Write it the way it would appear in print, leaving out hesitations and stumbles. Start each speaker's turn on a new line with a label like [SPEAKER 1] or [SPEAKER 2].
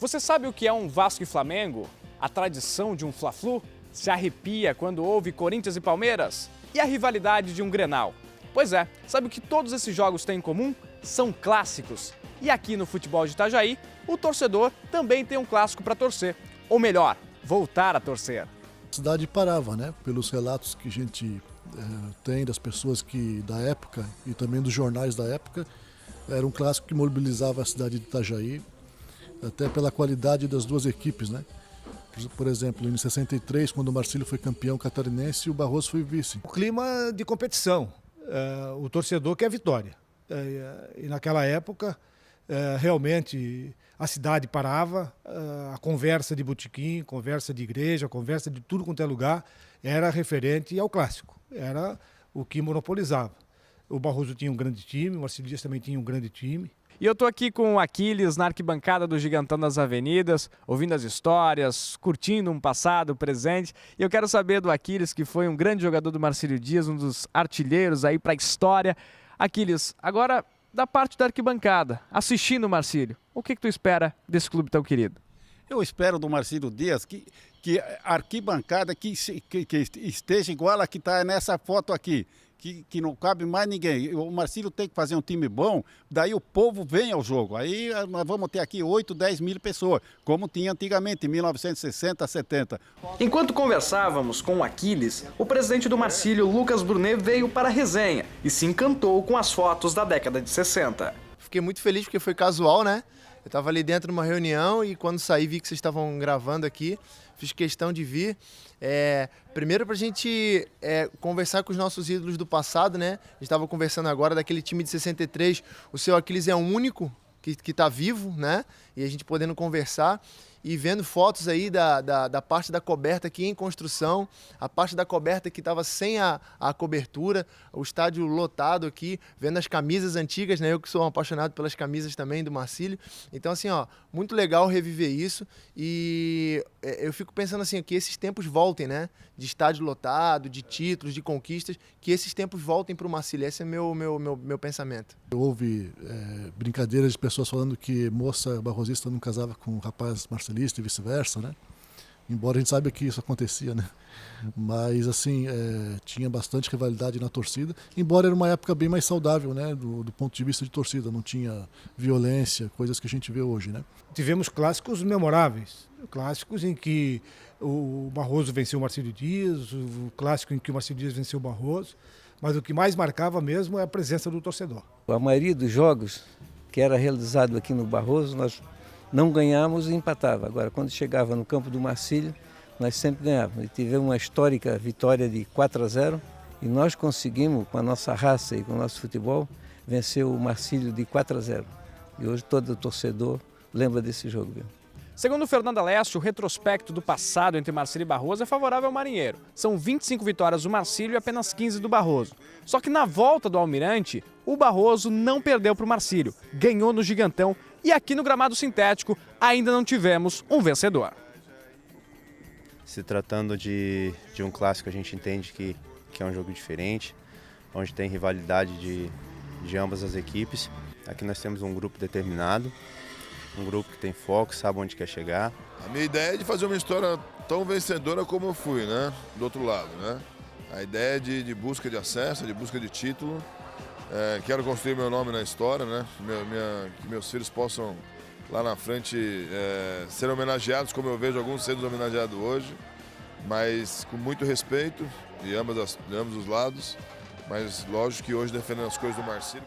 [SPEAKER 1] Você sabe o que é um Vasco e Flamengo? A tradição de um Fla-Flu? Se arrepia quando ouve Corinthians e Palmeiras? E a rivalidade de um Grenal? Pois é, sabe o que todos esses jogos têm em comum? São clássicos. E aqui no futebol de Itajaí, o torcedor também tem um clássico para torcer. Ou melhor, voltar a torcer.
[SPEAKER 2] A cidade parava, né? Pelos relatos que a gente tem das pessoas da época e também dos jornais da época, era um clássico que mobilizava a cidade de Itajaí, até pela qualidade das duas equipes, né? Por exemplo, em 63, quando o Marcílio foi campeão catarinense e o Barroso foi vice.
[SPEAKER 3] O clima de competição, o torcedor quer vitória. E naquela época, realmente, a cidade parava, a conversa de botequim, conversa de igreja, conversa de tudo quanto é lugar, era referente ao clássico. Era o que monopolizava. O Barroso tinha um grande time, o Marcílio Dias também tinha um grande time.
[SPEAKER 1] E eu tô aqui com o Aquiles na arquibancada do Gigantão das Avenidas, ouvindo as histórias, curtindo um passado, presente. E eu quero saber do Aquiles, que foi um grande jogador do Marcílio Dias, um dos artilheiros aí para a história. Aquiles, agora da parte da arquibancada, assistindo o Marcílio, o que tu espera desse clube tão querido?
[SPEAKER 4] Eu espero do Marcílio Dias que a arquibancada que esteja igual a que está nessa foto aqui. Que não cabe mais ninguém. O Marcílio tem que fazer um time bom, daí o povo vem ao jogo. Aí nós vamos ter aqui 8, 10 mil pessoas, como tinha antigamente, em 1960, 70.
[SPEAKER 1] Enquanto conversávamos com o Aquiles, o presidente do Marcílio, Lucas Brunet, veio para a resenha e se encantou com as fotos da década de 60.
[SPEAKER 5] Fiquei muito feliz porque foi casual, né? Eu estava ali dentro de uma reunião e quando saí vi que vocês estavam gravando aqui, fiz questão de vir. Primeiro para a gente conversar com os nossos ídolos do passado, né? A gente estava conversando agora daquele time de 63, o seu Aquiles é o único que está vivo, né? E a gente podendo conversar e vendo fotos aí da parte da coberta aqui em construção, a parte da coberta que estava sem a cobertura, o estádio lotado aqui, vendo as camisas antigas, né? Eu que sou um apaixonado pelas camisas também do Marcílio. Então, assim, ó, muito legal reviver isso e eu fico pensando assim, que esses tempos voltem, né? De estádio lotado, de títulos, de conquistas, que esses tempos voltem para o Marcílio. Esse é meu pensamento.
[SPEAKER 2] Houve brincadeiras de pessoas falando que moça barrosista não casava com rapaz marcelista e vice-versa, né? Embora a gente saiba que isso acontecia, né? Mas, assim, tinha bastante rivalidade na torcida, embora era uma época bem mais saudável, né? Do ponto de vista de torcida, não tinha violência, coisas que a gente vê hoje, né?
[SPEAKER 3] Tivemos clássicos memoráveis, clássicos em que o Barroso venceu o Marcílio Dias, o clássico em que o Marcílio Dias venceu o Barroso, mas o que mais marcava mesmo é a presença do torcedor.
[SPEAKER 6] A maioria dos jogos que era realizado aqui no Barroso, nós não ganhávamos e empatava. Agora, quando chegava no campo do Marcílio, nós sempre ganhávamos. E tivemos uma histórica vitória de 4-0 e nós conseguimos, com a nossa raça e com o nosso futebol, vencer o Marcílio de 4-0. E hoje todo torcedor lembra desse jogo. Viu?
[SPEAKER 1] Segundo Fernando Alessio, o retrospecto do passado entre Marcílio e Barroso é favorável ao Marinheiro. São 25 vitórias do Marcílio e apenas 15 do Barroso. Só que na volta do Almirante, o Barroso não perdeu para o Marcílio, ganhou no Gigantão e aqui no gramado sintético ainda não tivemos um vencedor.
[SPEAKER 7] Se tratando de um clássico, a gente entende que é um jogo diferente, onde tem rivalidade de ambas as equipes. Aqui nós temos um grupo determinado, um grupo que tem foco, sabe onde quer chegar.
[SPEAKER 8] A minha ideia é de fazer uma história tão vencedora como eu fui, né? Do outro lado, né? A ideia é de busca de acesso, de busca de título. Quero construir meu nome na história, né? Que meus filhos possam, lá na frente, ser homenageados como eu vejo alguns sendo homenageados hoje, mas com muito respeito de ambos os lados, mas lógico que hoje defendendo as coisas do Marcílio.